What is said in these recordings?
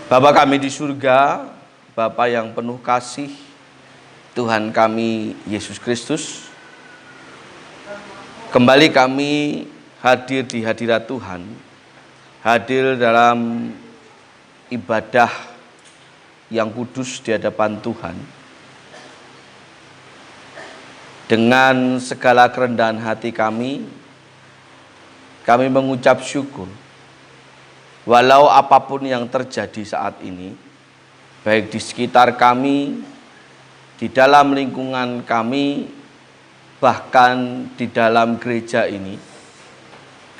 Bapa kami di surga, Bapa yang penuh kasih, Tuhan kami Yesus Kristus, kembali kami hadir di hadirat Tuhan, hadir dalam ibadah yang kudus di hadapan Tuhan. Dengan segala kerendahan hati kami mengucap syukur. Walau apapun yang terjadi saat ini, baik di sekitar kami, di dalam lingkungan kami, bahkan di dalam gereja ini,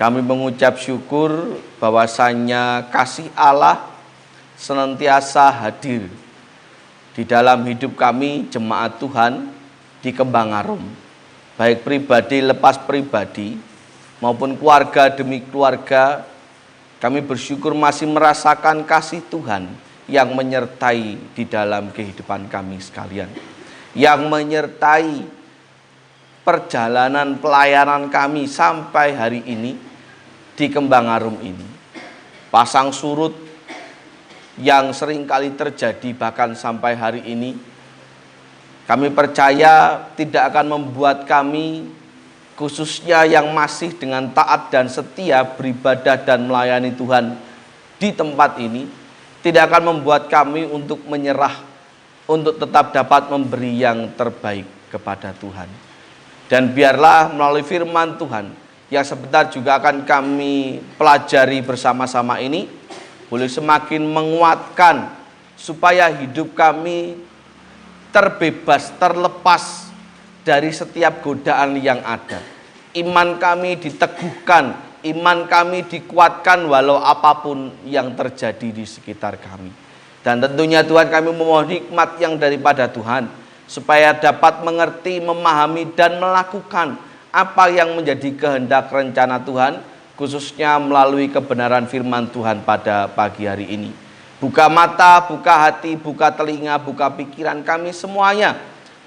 kami mengucap syukur bahwasanya kasih Allah senantiasa hadir di dalam hidup kami, jemaat Tuhan di Kembang Arum, baik pribadi lepas pribadi maupun keluarga demi keluarga. Kami bersyukur masih merasakan kasih Tuhan yang menyertai di dalam kehidupan kami sekalian, yang menyertai perjalanan pelayanan kami sampai hari ini di Kembang Arum ini. Pasang surut yang seringkali terjadi bahkan sampai hari ini, kami percaya tidak akan membuat kami, khususnya yang masih dengan taat dan setia beribadah dan melayani Tuhan di tempat ini, tidak akan membuat kami untuk menyerah, untuk tetap dapat memberi yang terbaik kepada Tuhan. Dan biarlah melalui firman Tuhan yang sebentar juga akan kami pelajari bersama-sama ini, boleh semakin menguatkan supaya hidup kami terbebas, terlepas dari setiap godaan yang ada. Iman kami diteguhkan, iman kami dikuatkan walau apapun yang terjadi di sekitar kami. Dan tentunya Tuhan, kami memohon hikmat yang daripada Tuhan, supaya dapat mengerti, memahami dan melakukan apa yang menjadi kehendak rencana Tuhan, khususnya melalui kebenaran firman Tuhan pada pagi hari ini. Buka mata, buka hati, buka telinga, buka pikiran kami semuanya,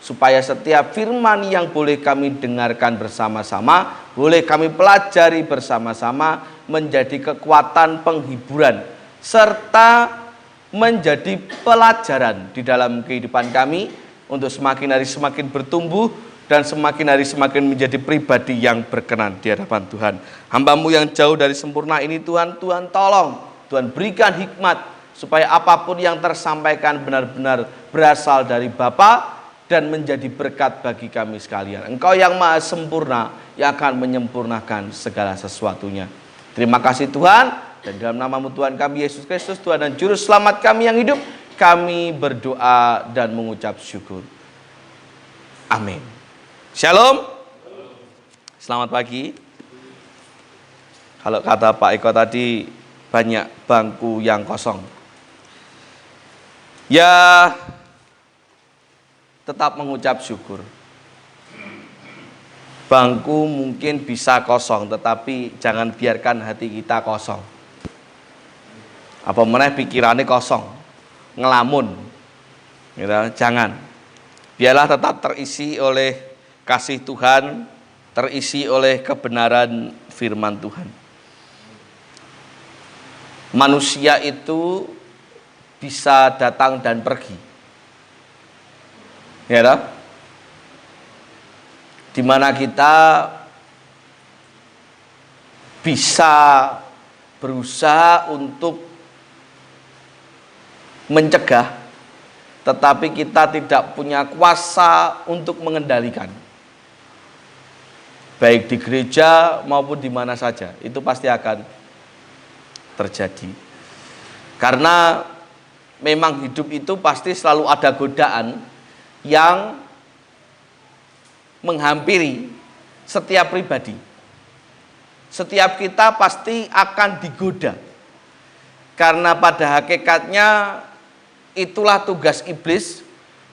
supaya setiap firman yang boleh kami dengarkan bersama-sama, boleh kami pelajari bersama-sama, menjadi kekuatan penghiburan, serta menjadi pelajaran di dalam kehidupan kami, untuk semakin hari semakin bertumbuh, dan semakin hari semakin menjadi pribadi yang berkenan di hadapan Tuhan. Hamba-Mu yang jauh dari sempurna ini Tuhan, Tuhan tolong, Tuhan berikan hikmat, supaya apapun yang tersampaikan benar-benar berasal dari Bapa dan menjadi berkat bagi kami sekalian. Engkau yang maha sempurna, yang akan menyempurnakan segala sesuatunya. Terima kasih Tuhan, dan dalam nama-Mu Tuhan kami Yesus Kristus, Tuhan dan Juru Selamat kami yang hidup, kami berdoa dan mengucap syukur. Amin. Shalom. Selamat pagi. Kalau kata Pak Eko tadi, banyak bangku yang kosong. Ya, tetap mengucap syukur. Bangku mungkin bisa kosong, tetapi jangan biarkan hati kita kosong. Apa meneh pikirannya kosong, ngelamun, gitu. Jangan. Biarlah tetap terisi oleh kasih Tuhan, terisi oleh kebenaran firman Tuhan. Manusia itu bisa datang dan pergi, ya toh? Dimana kita bisa berusaha untuk mencegah, tetapi kita tidak punya kuasa untuk mengendalikan. Baik di gereja maupun di mana saja, itu pasti akan terjadi. Karena memang hidup itu pasti selalu ada godaan yang menghampiri setiap pribadi. Setiap kita pasti akan digoda. Karena pada hakikatnya itulah tugas iblis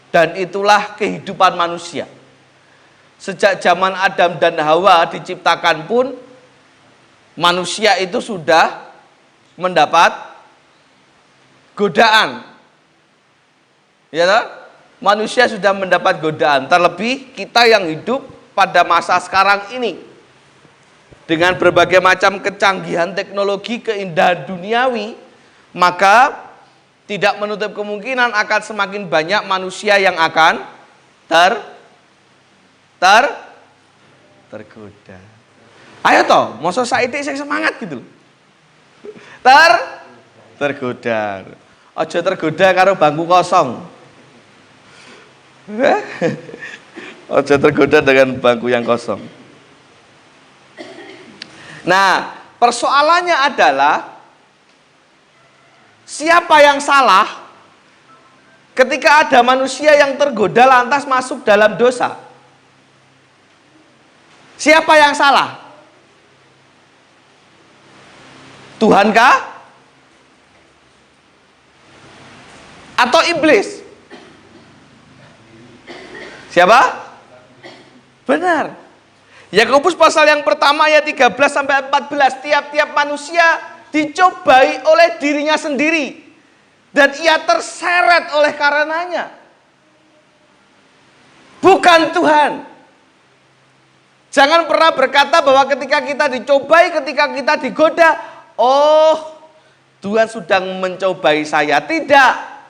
dan itulah kehidupan manusia. Sejak zaman Adam dan Hawa diciptakan pun, manusia itu sudah mendapat godaan. Ya toh? Manusia sudah mendapat godaan, terlebih kita yang hidup pada masa sekarang ini dengan berbagai macam kecanggihan teknologi, keindahan duniawi, maka tidak menutup kemungkinan akan semakin banyak manusia yang akan tergoda. Ayo toh, masa saiki sing semangat gitu. Tergoda. Aja tergoda karo bangku kosong. Aja tergoda dengan bangku yang kosong. Nah, persoalannya adalah siapa yang salah ketika ada manusia yang tergoda lantas masuk dalam dosa? Siapa yang salah? Tuhankah? Atau iblis? Siapa? Benar. Yakobus pasal yang pertama ayat 13 sampai 14, tiap-tiap manusia dicobai oleh dirinya sendiri dan ia terseret oleh karenanya, bukan Tuhan. Jangan pernah berkata bahwa ketika kita dicobai, ketika kita digoda, oh Tuhan sedang mencobai saya. Tidak.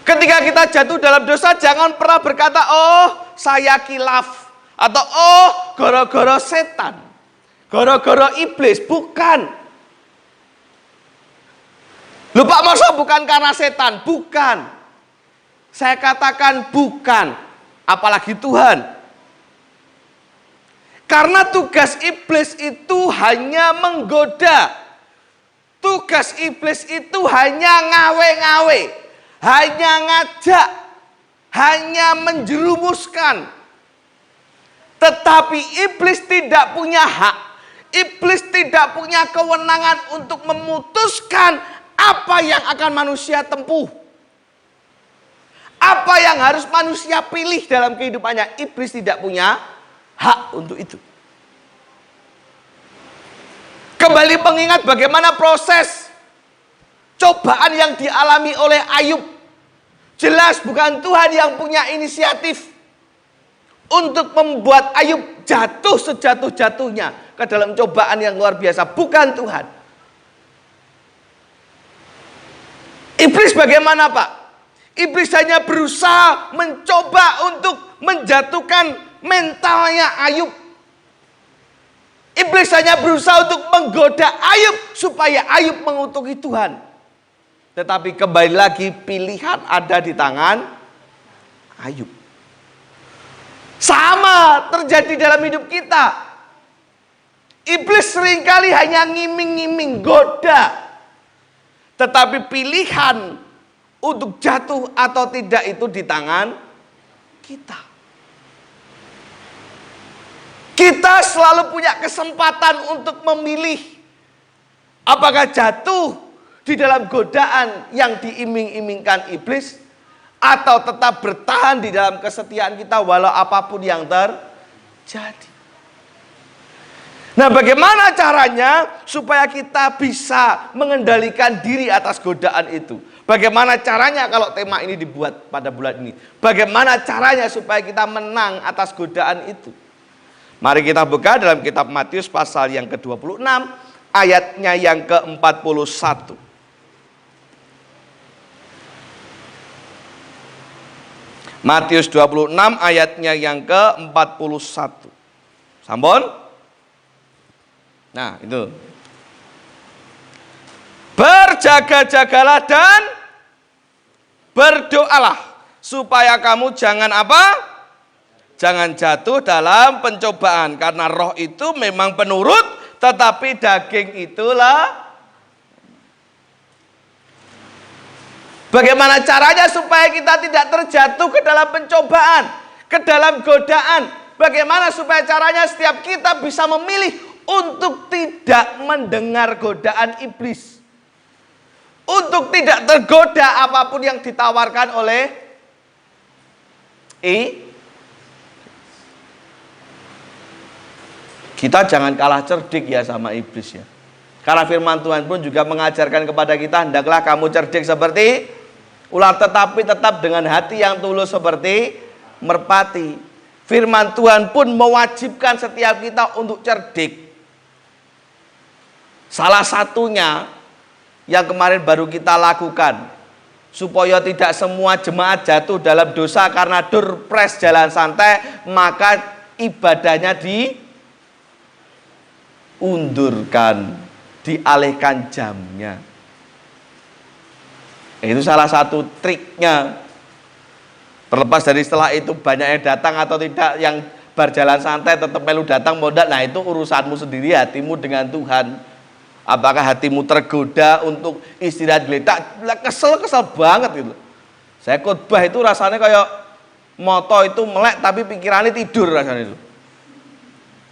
Ketika kita jatuh dalam dosa, jangan pernah berkata, oh saya kilaf, atau oh gara-gara setan, gara-gara iblis. Bukan. Lupa masa bukan karena setan, bukan. Saya katakan bukan, apalagi Tuhan. Karena tugas iblis itu hanya menggoda. Tugas iblis itu hanya ngawe-ngawe, hanya ngajak, hanya menjerumuskan. Tetapi iblis tidak punya hak. Iblis tidak punya kewenangan untuk memutuskan apa yang akan manusia tempuh. Apa yang harus manusia pilih dalam kehidupannya. Iblis tidak punya hak untuk itu. Kembali mengingat bagaimana proses cobaan yang dialami oleh Ayub. Jelas bukan Tuhan yang punya inisiatif untuk membuat Ayub jatuh sejatuh-jatuhnya ke dalam cobaan yang luar biasa. Bukan Tuhan. Iblis bagaimana Pak? Iblis hanya berusaha mencoba untuk menjatuhkan mentalnya Ayub. Iblis hanya berusaha untuk menggoda Ayub supaya Ayub mengutuki Tuhan. Tetapi kembali lagi pilihan ada di tangan Ayub. Sama terjadi dalam hidup kita. Iblis seringkali hanya ngiming-ngiming, goda. Tetapi pilihan untuk jatuh atau tidak itu di tangan kita. Kita selalu punya kesempatan untuk memilih apakah jatuh di dalam godaan yang diiming-imingkan iblis atau tetap bertahan di dalam kesetiaan kita walau apapun yang terjadi. Nah, bagaimana caranya supaya kita bisa mengendalikan diri atas godaan itu? Bagaimana caranya kalau tema ini dibuat pada bulan ini? Bagaimana caranya supaya kita menang atas godaan itu? Mari kita buka dalam kitab Matius pasal yang ke-26, ayatnya yang ke-41. Matius 26 ayatnya yang ke-41. Sampun? Nah, itu. Berjaga-jagalah dan berdoalah supaya kamu jangan apa? Jangan jatuh dalam pencobaan, karena roh itu memang penurut, tetapi daging itulah. Bagaimana caranya supaya kita tidak terjatuh ke dalam pencobaan, ke dalam godaan? Bagaimana supaya caranya setiap kita bisa memilih untuk tidak mendengar godaan iblis, untuk tidak tergoda apapun yang ditawarkan oleh Kita jangan kalah cerdik ya sama iblis ya. Karena firman Tuhan pun juga mengajarkan kepada kita, hendaklah kamu cerdik seperti ular, tetapi tetap dengan hati yang tulus seperti merpati. Firman Tuhan pun mewajibkan setiap kita untuk cerdik. Salah satunya yang kemarin baru kita lakukan, supaya tidak semua jemaat jatuh dalam dosa karena durpres jalan santai, maka ibadahnya diundurkan, dialihkan jamnya. Itu salah satu triknya. Terlepas dari setelah itu banyak yang datang atau tidak, yang berjalan santai tetap melu datang modal, nah itu urusanmu sendiri, hatimu dengan Tuhan. Apakah hatimu tergoda untuk istirahat geletak? Kesel banget gitu. Saya khotbah itu rasanya kayak moto itu melek tapi pikirannya tidur rasanya itu.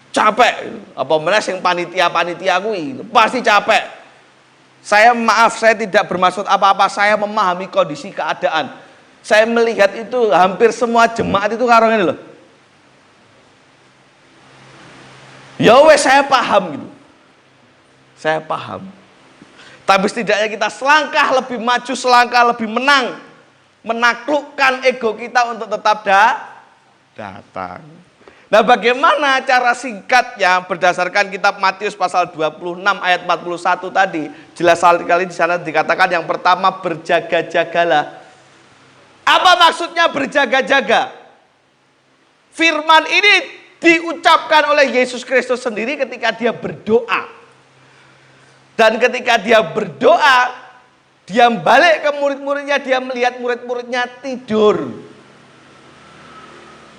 Capek. Apa meneh sing panitia kuwi pasti capek. Saya maaf, saya tidak bermaksud apa-apa, saya memahami kondisi keadaan. Saya melihat itu hampir semua jemaat itu karo ngene loh. Ya wes, saya paham gitu. Saya paham. Tapi setidaknya kita selangkah lebih maju, selangkah lebih menang, menaklukkan ego kita untuk tetap datang. Nah, bagaimana cara singkatnya berdasarkan kitab Matius pasal 26 ayat 41 tadi? Jelas sekali di sana dikatakan yang pertama, berjaga-jagalah. Apa maksudnya berjaga-jaga? Firman ini diucapkan oleh Yesus Kristus sendiri ketika dia berdoa. Dan ketika dia berdoa, dia balik ke murid-muridnya, dia melihat murid-muridnya tidur.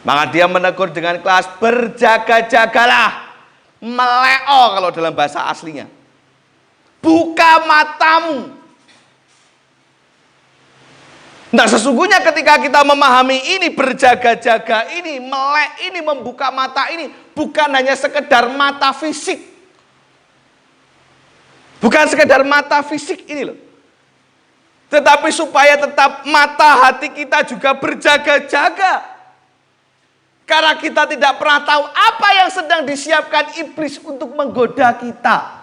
Maka dia menegur dengan keras, berjaga-jagalah. Meleo kalau dalam bahasa aslinya. Buka matamu. Nah, sesungguhnya ketika kita memahami ini, berjaga-jaga ini, melek ini, membuka mata ini, bukan hanya sekedar mata fisik. Bukan sekedar mata fisik ini loh. Tetapi supaya tetap mata hati kita juga berjaga-jaga. Karena kita tidak pernah tahu apa yang sedang disiapkan iblis untuk menggoda kita.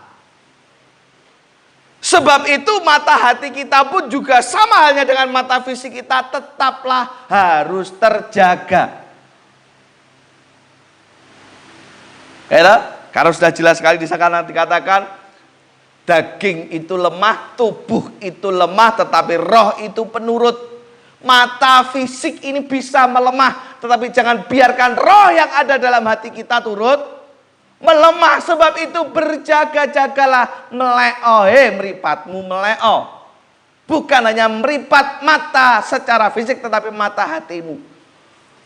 Sebab itu mata hati kita pun juga sama halnya dengan mata fisik kita, tetaplah harus terjaga. Karena sudah jelas sekali di sana dikatakan, daging itu lemah, tubuh itu lemah, tetapi roh itu penurut. Mata fisik ini bisa melemah, tetapi jangan biarkan roh yang ada dalam hati kita turut melemah. Sebab itu berjaga-jagalah, meleo, meripatmu meleo. Bukan hanya meripat mata secara fisik, tetapi mata hatimu.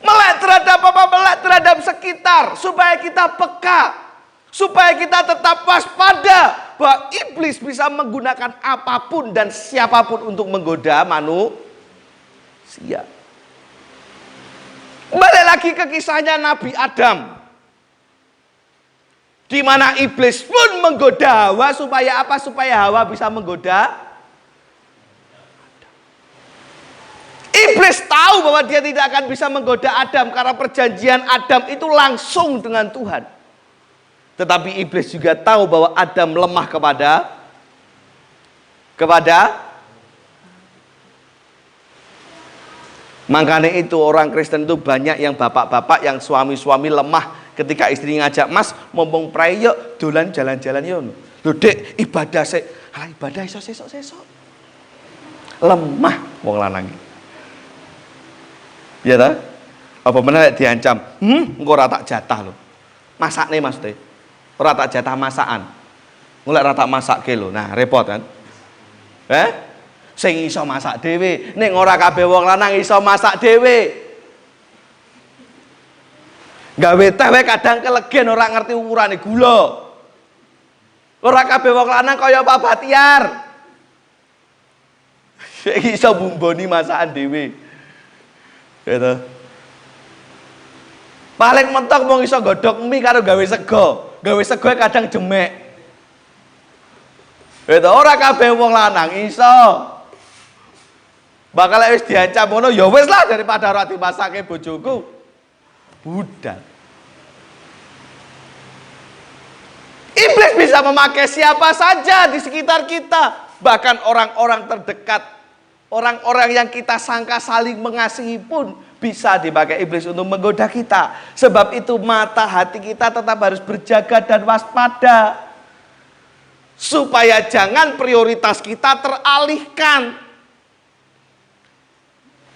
Melek terhadap apa? Melek terhadap sekitar, supaya kita peka. Supaya kita tetap waspada bahwa iblis bisa menggunakan apapun dan siapapun untuk menggoda manusia. Balik lagi ke kisahnya Nabi Adam, di mana iblis pun menggoda Hawa supaya apa? Supaya Hawa bisa menggoda. Iblis tahu bahwa dia tidak akan bisa menggoda Adam karena perjanjian Adam itu langsung dengan Tuhan. Tetapi iblis juga tahu bahwa Adam lemah kepada makanya itu orang Kristen itu banyak yang bapak-bapak, yang suami-suami lemah ketika istri ngajak, mas mumpung pray yuk dolan jalan-jalan yuk. Lho Dek, ibadah ibadah sesok. Lemah wong lanang. Ya ta? Apa meneh diancam? Engko ora tak jatah lho. Masakne Mas Teh. Ora tak jatah masakan. Mulai ora tak masakke lho. Nah, repot kan? Sing iso masak dhewe, ning ora kabeh wong lanang iso masak dhewe. Gawe teh wae kadang kelegen ora ngerti ukurane gula. Ora kabeh wong lanang kaya Pak Batiar. Sing iso bumboni masakan dhewe. Gitu. Paling mentok mung iso godhog mie karo gawe sego. Gawe sego kadang jemek. Gitu, ora kabeh wong lanang iso. Bakal wis diancam ngono ya wis lah, daripada ora dimasake bojoku. Budal. Iblis bisa memakai siapa saja di sekitar kita, bahkan orang-orang terdekat, orang-orang yang kita sangka saling mengasihi pun bisa dipakai iblis untuk menggoda kita. Sebab itu mata hati kita tetap harus berjaga dan waspada. supaya jangan prioritas kita teralihkan,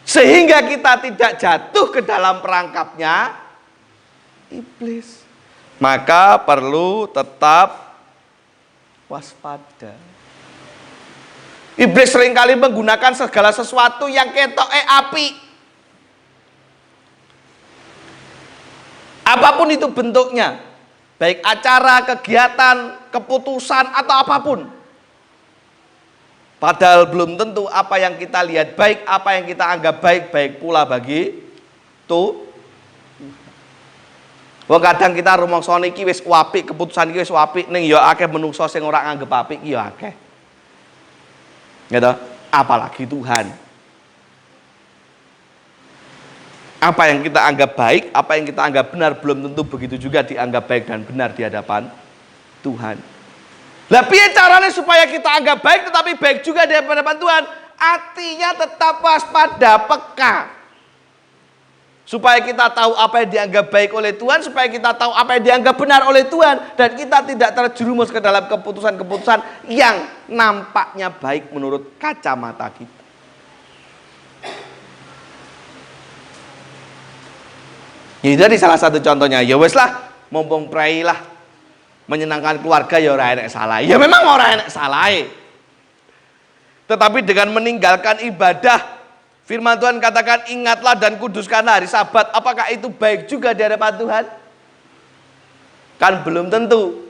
sehingga kita tidak jatuh ke dalam perangkapnya iblis. Maka perlu tetap waspada. Iblis seringkali menggunakan segala sesuatu yang ketok api. Apapun itu bentuknya, baik acara, kegiatan, keputusan, atau apapun. Padahal belum tentu apa yang kita lihat baik, apa yang kita anggap baik, baik pula bagi Tuhan. Wong kadang kita rumangsa niki wis apik, keputusan iki wis apik, ning ya akeh menungso sing ora nganggep apik iki ya akeh. Gitu. Apalagi Tuhan. Apa yang kita anggap baik, apa yang kita anggap benar, belum tentu begitu juga dianggap baik dan benar di hadapan Tuhan. Lah piye carane supaya kita anggap baik tetapi baik juga di hadapan Tuhan? Artinya tetap waspada, peka. Supaya kita tahu apa yang dianggap baik oleh Tuhan, supaya kita tahu apa yang dianggap benar oleh Tuhan, dan kita tidak terjerumus ke dalam keputusan-keputusan yang nampaknya baik menurut kacamata kita. Ini jadi salah satu contohnya. Ya wes lah, mumpung pray lah, menyenangkan keluarga ya ora enek salah. Ya memang ora enek salah. Tetapi dengan meninggalkan ibadah, firman Tuhan katakan ingatlah dan kuduskanlah hari Sabat. Apakah itu baik juga di hadapan Tuhan? Kan belum tentu.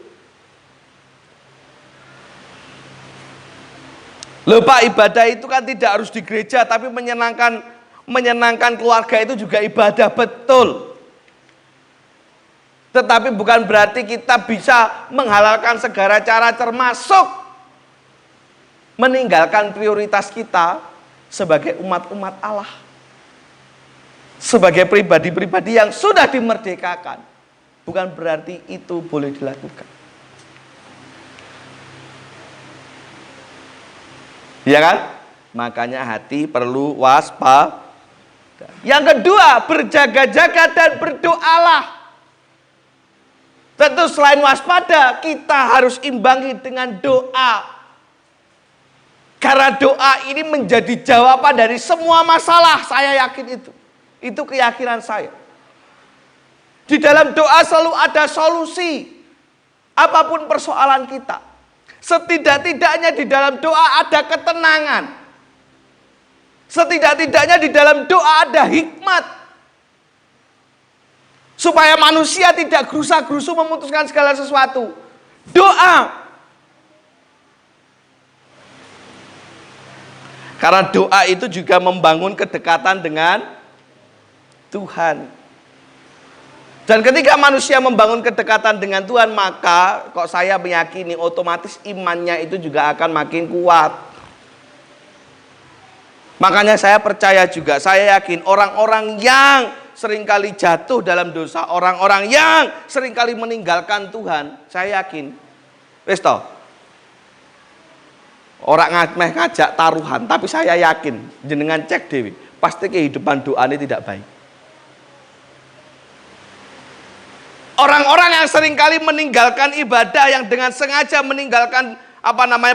Lupa ibadah itu kan tidak harus di gereja, tapi menyenangkan keluarga itu juga ibadah, betul. Tetapi bukan berarti kita bisa menghalalkan segala cara, termasuk meninggalkan prioritas kita sebagai umat-umat Allah, sebagai pribadi-pribadi yang sudah dimerdekakan. Bukan berarti itu boleh dilakukan. Ya kan? Makanya hati perlu waspada. Yang kedua, berjaga-jaga dan berdoalah. Tentu selain waspada, kita harus imbangi dengan doa. Karena doa ini menjadi jawaban dari semua masalah, saya yakin itu. Itu keyakinan saya. Di dalam doa selalu ada solusi. Apapun persoalan kita. Setidak-tidaknya di dalam doa ada ketenangan. Setidak-tidaknya di dalam doa ada hikmat. Supaya manusia tidak gerusa-gerusu memutuskan segala sesuatu. Doa. Karena doa itu juga membangun kedekatan dengan Tuhan. Dan ketika manusia membangun kedekatan dengan Tuhan, maka kok saya meyakini otomatis imannya itu juga akan makin kuat. Makanya saya percaya juga, saya yakin orang-orang yang seringkali jatuh dalam dosa, orang-orang yang seringkali meninggalkan Tuhan, saya yakin, wis toh, orang ngajak taruhan, tapi saya yakin, jenengan cek dewi, pasti kehidupan doanya tidak baik. Orang-orang yang seringkali meninggalkan ibadah, yang dengan sengaja meninggalkan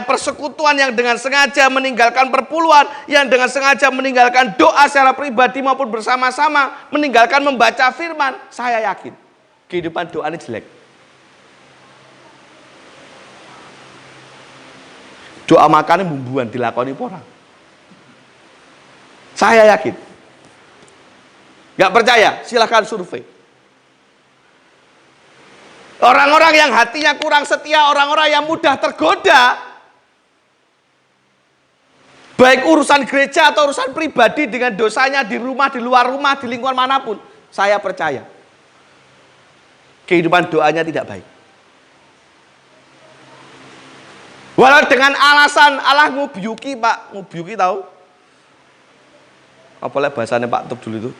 persekutuan, yang dengan sengaja meninggalkan perpuluhan, yang dengan sengaja meninggalkan doa secara pribadi maupun bersama-sama, meninggalkan membaca firman, saya yakin kehidupan doanya jelek. Doa makannya bumbuan dilakoni orang. Saya yakin. Gak percaya? Silahkan survei. Orang-orang yang hatinya kurang setia, orang-orang yang mudah tergoda, baik urusan gereja atau urusan pribadi dengan dosanya di rumah, di luar rumah, di lingkungan manapun, saya percaya kehidupan doanya tidak baik. Walau dengan alasan Allah ngubyuki, Pak, ngubyuki tahu? Apalagi bahasanya Pak Tuk dulu itu,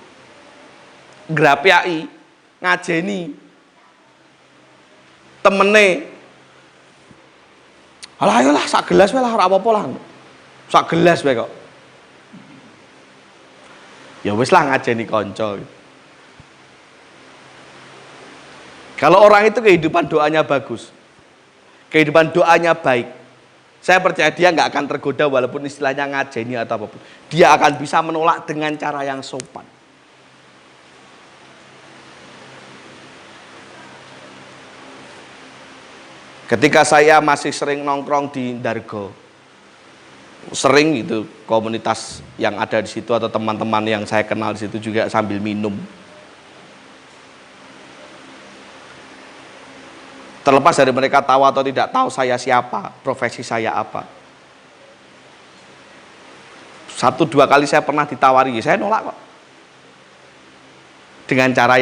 grapiai, ngajeni temene, alah ayolah sak gelas wae lah, ora apa-apa lah, sak gelas wae kok, ya wis lah ngajeni kanca. Kalau orang itu kehidupan doanya bagus, kehidupan doanya baik, saya percaya dia nggak akan tergoda walaupun istilahnya ngajeni atau apapun. Dia akan bisa menolak dengan cara yang sopan. Ketika saya masih sering nongkrong di Dargo, sering gitu komunitas yang ada di situ atau teman-teman yang saya kenal di situ juga sambil minum. Terlepas dari mereka tahu atau tidak tahu saya siapa, profesi saya apa. 1-2 kali saya pernah ditawari, saya nolak kok. Dengan cara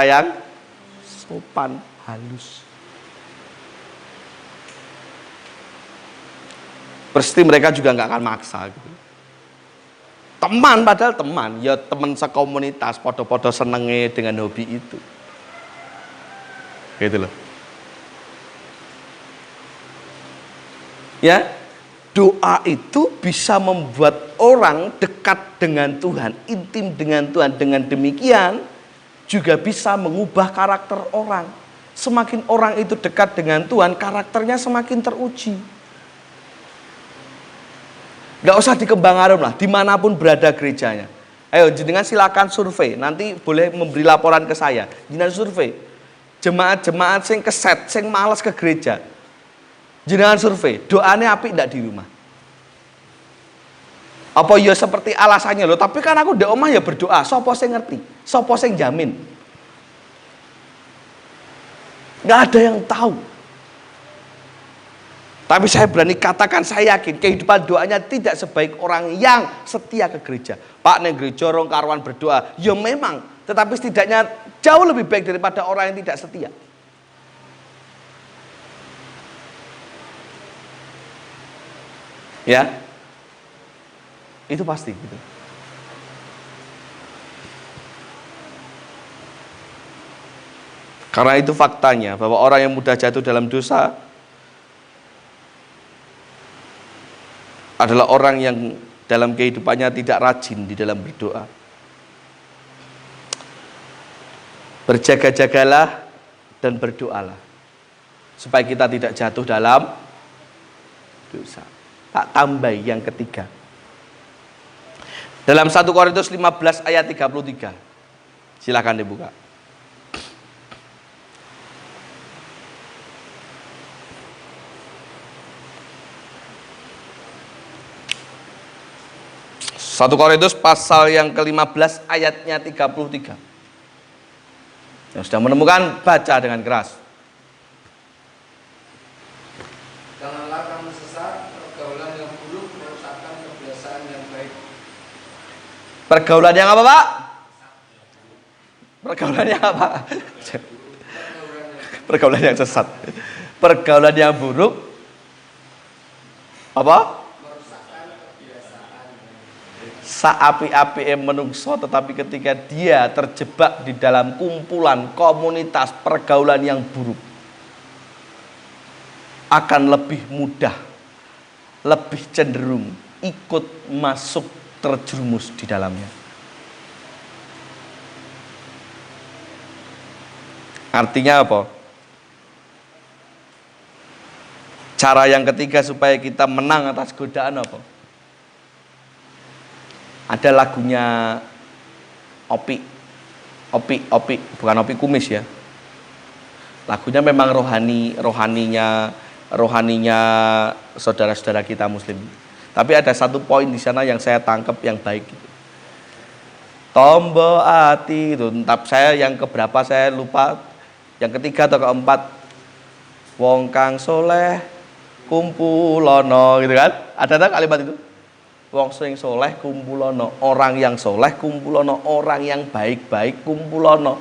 yang sopan, halus. Pasti mereka juga nggak akan maksa gitu. Teman, padahal teman, ya teman sekomunitas, podo-podo senenge dengan hobi itu. Gitu loh. Ya, doa itu bisa membuat orang dekat dengan Tuhan, intim dengan Tuhan. Dengan demikian juga bisa mengubah karakter orang. Semakin orang itu dekat dengan Tuhan, karakternya semakin teruji. Gak usah di Kembang Arum lah, dimanapun berada gerejanya. Ayo jenengan silakan survei, nanti boleh memberi laporan ke saya. Jenengan survei, jemaat-jemaat sing keset, sing males ke gereja. Jenengan survei, doanya apik ndak di rumah? Apa ya seperti alasannya loh, tapi kan aku di omah ya berdoa, sopo sing ngerti, sopo sing jamin. Gak ada yang tahu. Tapi saya berani katakan, saya yakin kehidupan doanya tidak sebaik orang yang setia ke gereja. Pak neng gereja rong karuan berdoa, ya memang, tetapi setidaknya jauh lebih baik daripada orang yang tidak setia. Ya, itu pasti gitu. Karena itu faktanya bahwa orang yang mudah jatuh dalam dosa adalah orang yang dalam kehidupannya tidak rajin di dalam berdoa. Berjaga-jagalah dan berdoalah supaya kita tidak jatuh dalam dosa. Tak tambah yang ketiga. Dalam 1 Korintus 15 ayat 33. Silakan dibuka. Satu Korintus pasal yang ke-15 ayatnya 33. Yang sudah menemukan, baca dengan keras. Janganlah kamu sesat, pergaulan yang buruk merusakkan kebiasaan yang baik. Pergaulan yang apa, Pak? Pergaulan yang apa? Pergaulan yang sesat. Pergaulan yang buruk apa? Saapi-api menungso, tetapi ketika dia terjebak di dalam kumpulan komunitas pergaulan yang buruk, akan lebih mudah, lebih cenderung ikut masuk terjerumus di dalamnya. Artinya apa? Cara yang ketiga supaya kita menang atas godaan apa? Ada lagunya Opi, bukan Opi Kumis ya. Lagunya memang rohaninya saudara-saudara kita Muslim. Tapi ada satu poin di sana yang saya tangkap yang baik gitu. Tombo ati itu, entah saya yang keberapa saya lupa, yang ketiga atau keempat. Wong kang soleh kumpulono gitu kan? Ada tak kalimat itu? Wong sing soleh kumpulono, orang yang soleh kumpulono, orang yang baik-baik kumpulono.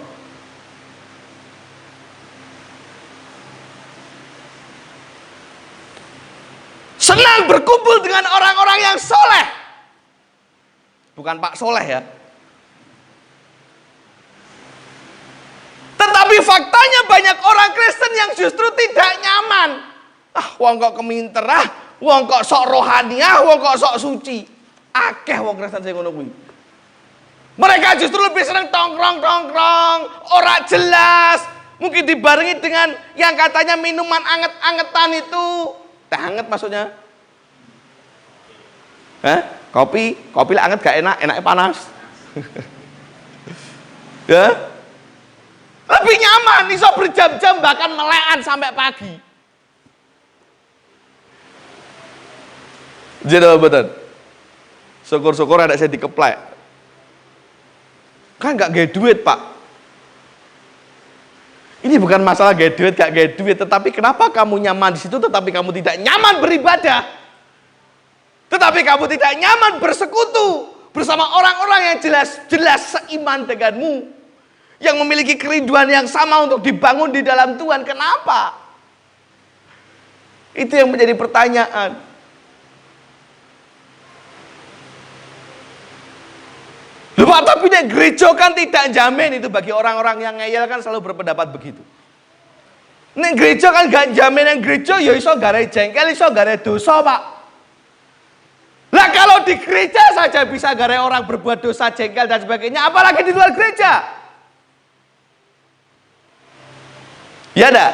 Senang berkumpul dengan orang-orang yang soleh. Bukan Pak Soleh ya. Tetapi faktanya banyak orang Kristen yang justru tidak nyaman. Wong kok keminter, wong kok sok rohani, wong kok sok suci. Akeh wong Kristen sing ngono kuwi. Mereka justru lebih senang tongkrong-tongkrong, ora jelas, Mungkin dibarengi dengan yang katanya minuman anget-angetan itu. Teh anget maksudnya. Kopi lah anget gak enak, enaknya panas. Ya? Lebih nyaman, iso berjam-jam bahkan melekan sampai pagi. Jadi betul. Syukur-syukur ada saya dikeplek. Kan gak gaya duit, Pak. Ini bukan masalah gaya duit, gak gaya duit, tetapi kenapa kamu nyaman di situ tetapi kamu tidak nyaman beribadah? Tetapi kamu tidak nyaman bersekutu bersama orang-orang yang jelas-jelas seiman denganmu, yang memiliki kerinduan yang sama untuk dibangun di dalam Tuhan. Kenapa? Itu yang menjadi pertanyaan. Lupa, tapi gereja kan tidak jamin itu. Bagi orang-orang yang ngeyel kan selalu berpendapat begitu. Nek gereja kan gak jamin, yang gereja ya iso gare jengkel, iso gare dosa, Pak. Lah kalau di gereja saja bisa gare orang berbuat dosa, jengkel dan sebagainya, apalagi di luar gereja. Ya dah.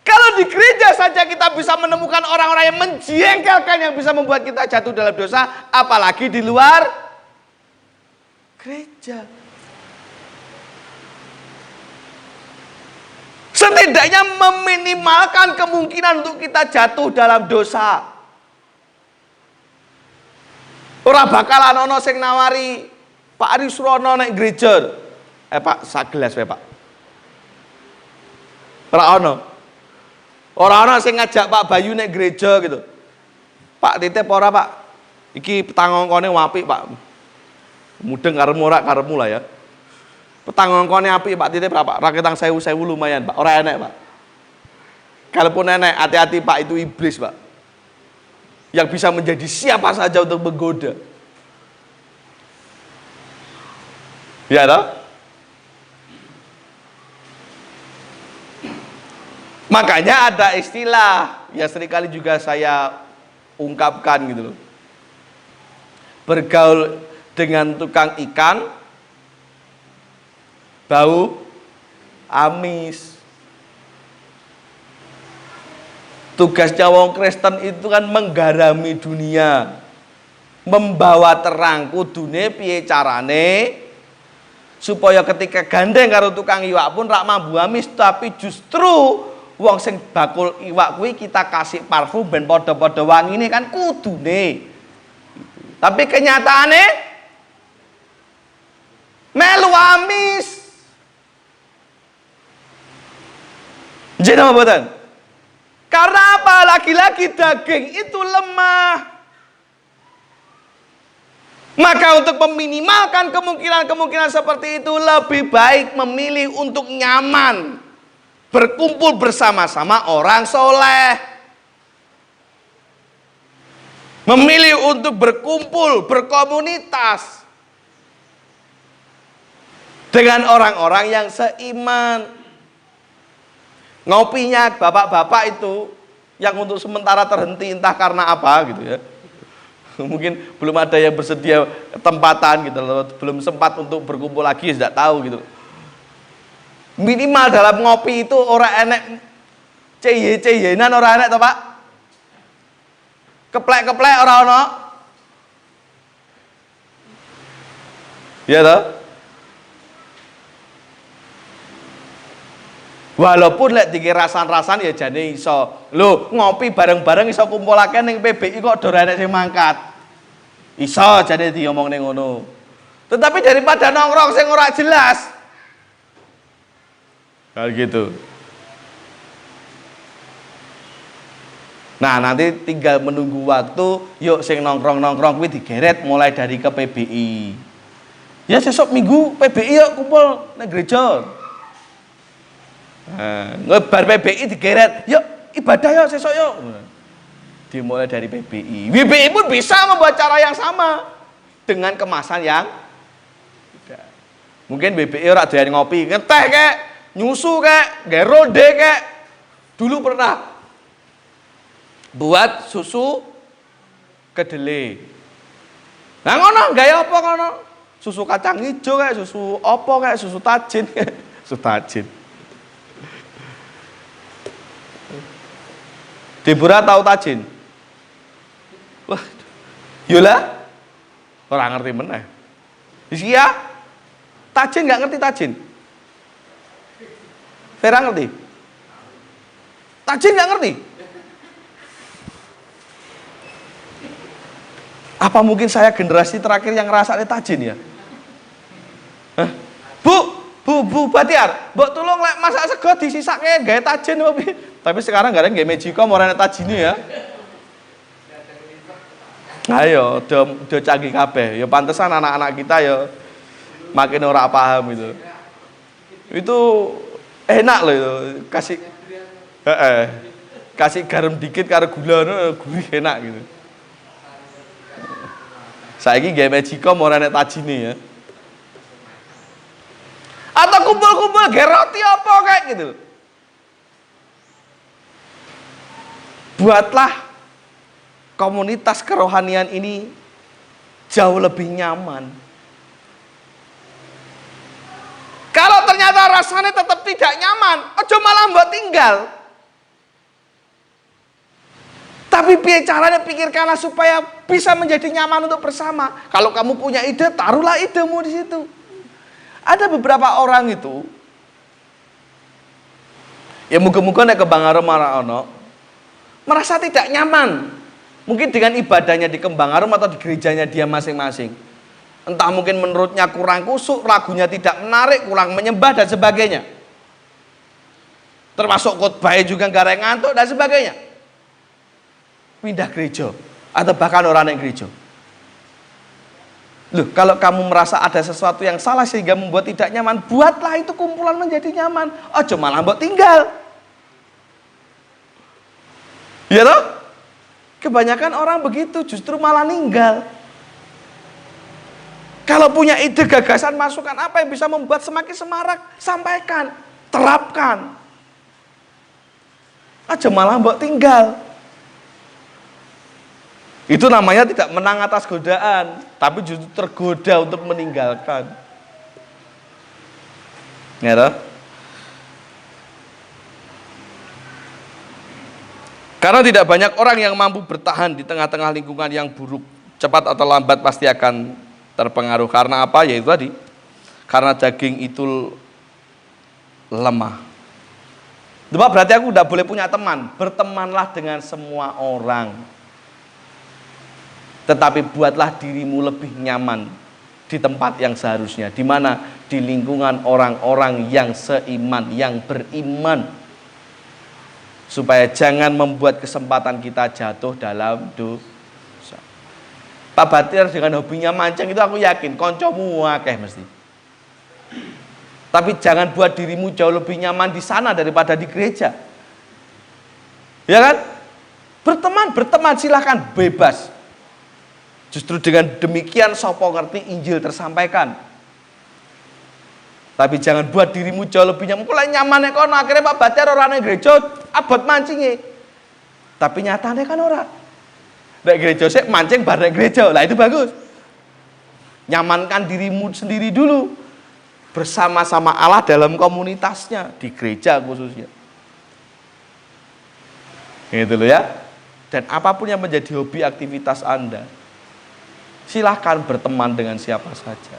Kalau di gereja saja kita bisa menemukan orang-orang yang menjengkelkan, yang bisa membuat kita jatuh dalam dosa, apalagi di luar gereja. Setidaknya meminimalkan kemungkinan untuk kita jatuh dalam dosa. Ora bakalan ono sing nawari Pak Ari Surono nek gereja. Pak, sak gelas wae, Pak. Ora ono. Ora ono sing ngajak Pak Bayu nek gereja gitu. Pak titip ora, Pak? Iki petangongkone apik, Pak. Mudeng karemu ora karemu lah ya. Petangongkone apik, Pak, titip Pak. Raketang 1000 lumayan, Pak. Ora enek, Pak. Kalaupun enek, hati-hati, Pak, itu iblis, Pak. Yang bisa menjadi siapa saja untuk menggoda. Ya toh? Makanya ada istilah yang seringkali juga saya ungkapkan gitu loh. Bergaul dengan tukang ikan bau amis. Tugasnya wong Kristen itu kan menggarami dunia, membawa terang kudune piye carane supaya ketika gandeng karo tukang iwak pun rak mambu amis, tapi justru wong sing bakul iwak kuwi kita kasih parfum ben padha-padha wangine kan kudune. Tapi kenyataane melu amis. Jeneng mboten? Karena apa? Lagi-lagi daging itu lemah. Maka untuk meminimalkan kemungkinan-kemungkinan seperti itu, lebih baik memilih untuk nyaman berkumpul bersama-sama orang soleh. Memilih untuk berkumpul, berkomunitas dengan orang-orang yang seiman. Ngopinya bapak-bapak itu yang untuk sementara terhenti entah karena apa gitu ya. Mungkin belum ada yang bersedia tempatan gitu loh, belum sempat untuk berkumpul lagi, tidak tahu gitu. Minimal dalam ngopi itu orang enek ceye-ceyenan, orang enek toh, Pak. Keplek-keplek orang ono. Ya toh? Walaupun lek dikira rasan-rasan ya jane iso. Lho, ngopi bareng-bareng iso kumpulake ning PBI kok ora enek sing mangkat. Iso jane diomong ning ngono. Tetapi daripada nongkrong sing ora jelas. Kayak gitu. Nah, nanti tinggal menunggu waktu, yuk sing nongkrong-nongkrong kuwi digeret mulai dari ke PBI. Ya sesuk minggu PBI yuk kumpul ning gereja. Ngebar PBI digeret, yuk ibadah yuk sesuk yuk. Dimulai dari PBI. PBI pun bisa membuat cara yang sama dengan kemasan yang beda. Mungkin PBI ora doyan ngopi, ngeteh kek, nyusu kek, gerode kek. Dulu pernah buat susu kedelai. Nah ngono, gaya apa ngono? Susu kacang hijau kek, susu opo kek, susu tajin kek. Sutajin. Deborah tahu tajin? Wah, yola? Orang ngerti meneh. Iya, tajin nggak ngerti tajin? Vera ngerti? Tajin nggak ngerti? Apa mungkin saya generasi terakhir yang ngerasane tajin ya? Hah? Bu Batiar, mbok tulung lek masak sego disisake gawe tajin opo? Tapi sekarang gak ada game Magicom orang tajine ya. Ayo, do canggih kabeh. Ya pantesan anak-anak kita ya makin ora paham itu. Itu enak loh itu. Kasih garam dikit karo gula gurih enak gitu. Saiki game Magicom orang tajine ya. Atau kumpul-kumpul gawe roti apa kayak gitu. Buatlah komunitas kerohanian ini jauh lebih nyaman. Kalau ternyata rasanya tetap tidak nyaman, ojo malah mbok tinggal. Tapi caranya pikirkanlah supaya bisa menjadi nyaman untuk bersama. Kalau kamu punya ide, taruhlah idemu di situ. Ada beberapa orang itu, ya muga-muga nek Kembang Arum ora ono, merasa tidak nyaman. Mungkin dengan ibadahnya di Kembang Arum atau di gerejanya dia masing-masing. Entah mungkin menurutnya kurang kusuk, lagunya tidak menarik, kurang menyembah dan sebagainya. Termasuk khotbahnya juga gak ada yang ngantuk dan sebagainya. Pindah gereja atau bahkan orang yang gereja. Loh, kalau kamu merasa ada sesuatu yang salah sehingga membuat tidak nyaman, buatlah itu kumpulan menjadi nyaman. Ojo malah mbok tinggal. Ya toh? Kebanyakan orang begitu, justru malah ninggal. Kalau punya ide, gagasan, masukan apa yang bisa membuat semakin semarak, sampaikan, terapkan. Aja malah mbok tinggal. Itu namanya tidak menang atas godaan, tapi justru tergoda untuk meninggalkan. Ya toh? Karena tidak banyak orang yang mampu bertahan di tengah-tengah lingkungan yang buruk. Cepat atau lambat pasti akan terpengaruh. Karena apa? Yaitu tadi. Karena daging itu lemah. Sebab berarti aku tidak boleh punya teman. Bertemanlah dengan semua orang. Tetapi buatlah dirimu lebih nyaman di tempat yang seharusnya. Di mana? Di lingkungan orang-orang yang seiman, yang beriman. Supaya jangan membuat kesempatan kita jatuh dalam dosa. Pak Batir dengan hobinya mancing itu aku yakin koncomu akeh mesti. Tapi jangan buat dirimu jauh lebih nyaman di sana daripada di gereja. Ya kan? Berteman silahkan, bebas. Justru dengan demikian sopo ngerti Injil tersampaikan. Tapi jangan buat dirimu jauh lebih nyaman. Mulai nyaman kono akhirnya Pak Batir orang yang gereja abot mancingnya. Tapi nyatanya kan orang. Nek gereja sik mancing bareng gereja. Lah itu bagus. Nyamankan dirimu sendiri dulu. Bersama-sama Allah dalam komunitasnya, di gereja khususnya. Gitu loh ya. Dan apapun yang menjadi hobi aktivitas Anda, silahkan berteman dengan siapa saja.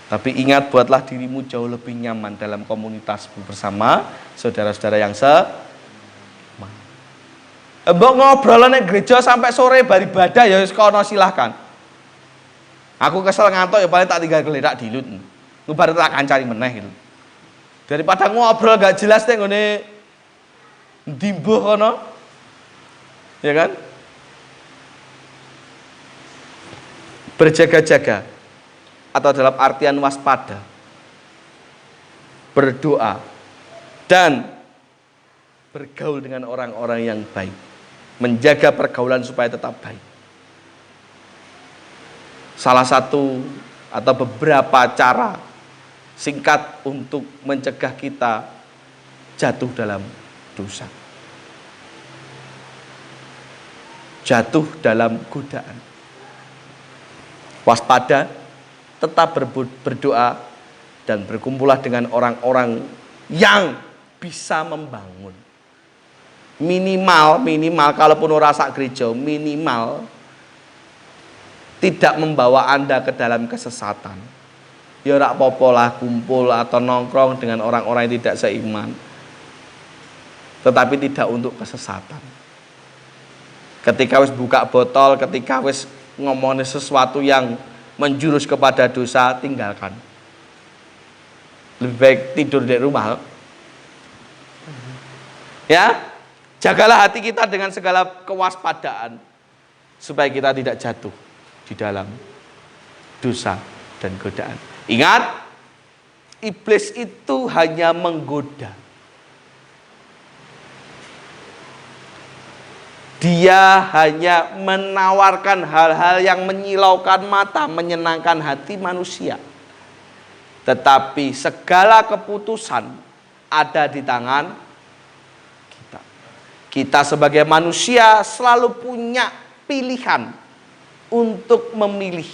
Tapi ingat, buatlah dirimu jauh lebih nyaman dalam komunitasmu bersama saudara-saudara yang seiman. Mbok ngobrol nek gereja sampai sore bar ibadah ya wis kono silahkan. Aku kesel ngantuk ya paling tak tinggal geledak dilut. Ku bar tak kancani meneh gitu. Daripada ngobrol gak jelas nek ngene ndimbuh kono. Ya kan? Berjaga-jaga atau dalam artian waspada, berdoa, dan bergaul dengan orang-orang yang baik, menjaga pergaulan supaya tetap baik. Salah satu atau beberapa cara singkat untuk mencegah kita jatuh dalam dosa, jatuh dalam godaan. Waspada, tetap berdoa, dan berkumpullah dengan orang-orang yang bisa membangun. Minimal kalaupun ora sak gereja, minimal tidak membawa Anda ke dalam kesesatan. Ya ora apa-apa lah kumpul atau nongkrong dengan orang-orang yang tidak seiman, tetapi tidak untuk kesesatan. Ketika wis buka botol, ketika wis ngomongin sesuatu yang menjurus kepada dosa, tinggalkan. Lebih baik tidur di rumah. Ya, jagalah hati kita dengan segala kewaspadaan supaya kita tidak jatuh di dalam dosa dan godaan. Ingat, iblis itu hanya menggoda. Dia hanya menawarkan hal-hal yang menyilaukan mata, menyenangkan hati manusia. Tetapi segala keputusan ada di tangan kita. Kita sebagai manusia selalu punya pilihan untuk memilih.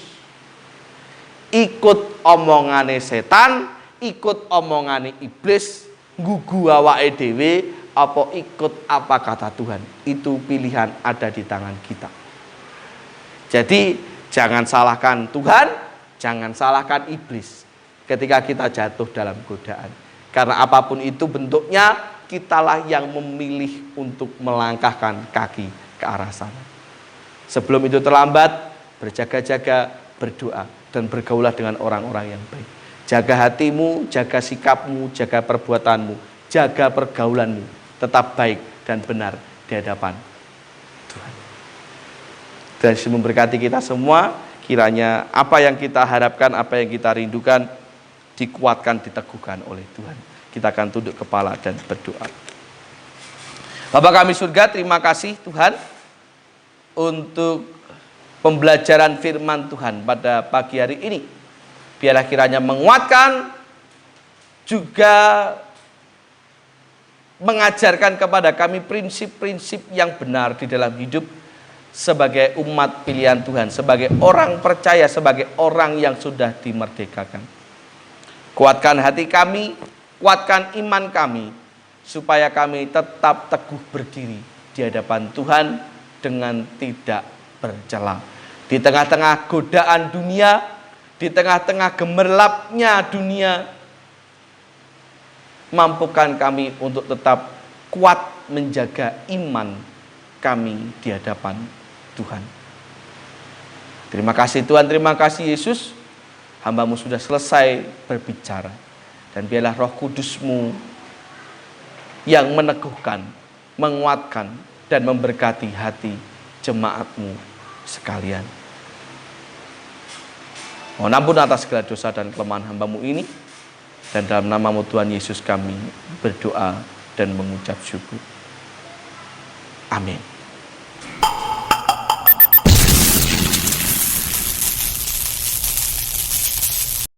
Ikut omongane setan, ikut omongane iblis, gugu awake dhewe, apa ikut apa kata Tuhan. Itu pilihan ada di tangan kita. Jadi jangan salahkan Tuhan, jangan salahkan iblis ketika kita jatuh dalam godaan. Karena apapun itu bentuknya, kitalah yang memilih untuk melangkahkan kaki ke arah sana. Sebelum itu terlambat, berjaga-jaga, berdoa, dan bergaulah dengan orang-orang yang baik. Jaga hatimu, jaga sikapmu, jaga perbuatanmu, jaga pergaulanmu, tetap baik dan benar di hadapan Tuhan. Dan memberkati kita semua, kiranya apa yang kita harapkan, apa yang kita rindukan, dikuatkan, diteguhkan oleh Tuhan. Kita akan tunduk kepala dan berdoa. Bapa kami surga, terima kasih Tuhan untuk pembelajaran firman Tuhan pada pagi hari ini. Biarlah kiranya menguatkan, juga mengajarkan kepada kami prinsip-prinsip yang benar di dalam hidup sebagai umat pilihan Tuhan, sebagai orang percaya, sebagai orang yang sudah dimerdekakan. Kuatkan hati kami, kuatkan iman kami, supaya kami tetap teguh berdiri di hadapan Tuhan dengan tidak bercela. Di tengah-tengah godaan dunia, di tengah-tengah gemerlapnya dunia, mampukan kami untuk tetap kuat menjaga iman kami di hadapan Tuhan. Terima kasih Tuhan, terima kasih Yesus. Hamba-Mu sudah selesai berbicara. Dan biarlah Roh Kudus-Mu yang meneguhkan, menguatkan, dan memberkati hati jemaat-Mu sekalian. Mohon ampun atas segala dosa dan kelemahan hamba-Mu ini. Dan dalam nama-Mu Tuhan Yesus kami berdoa dan mengucap syukur. Amin.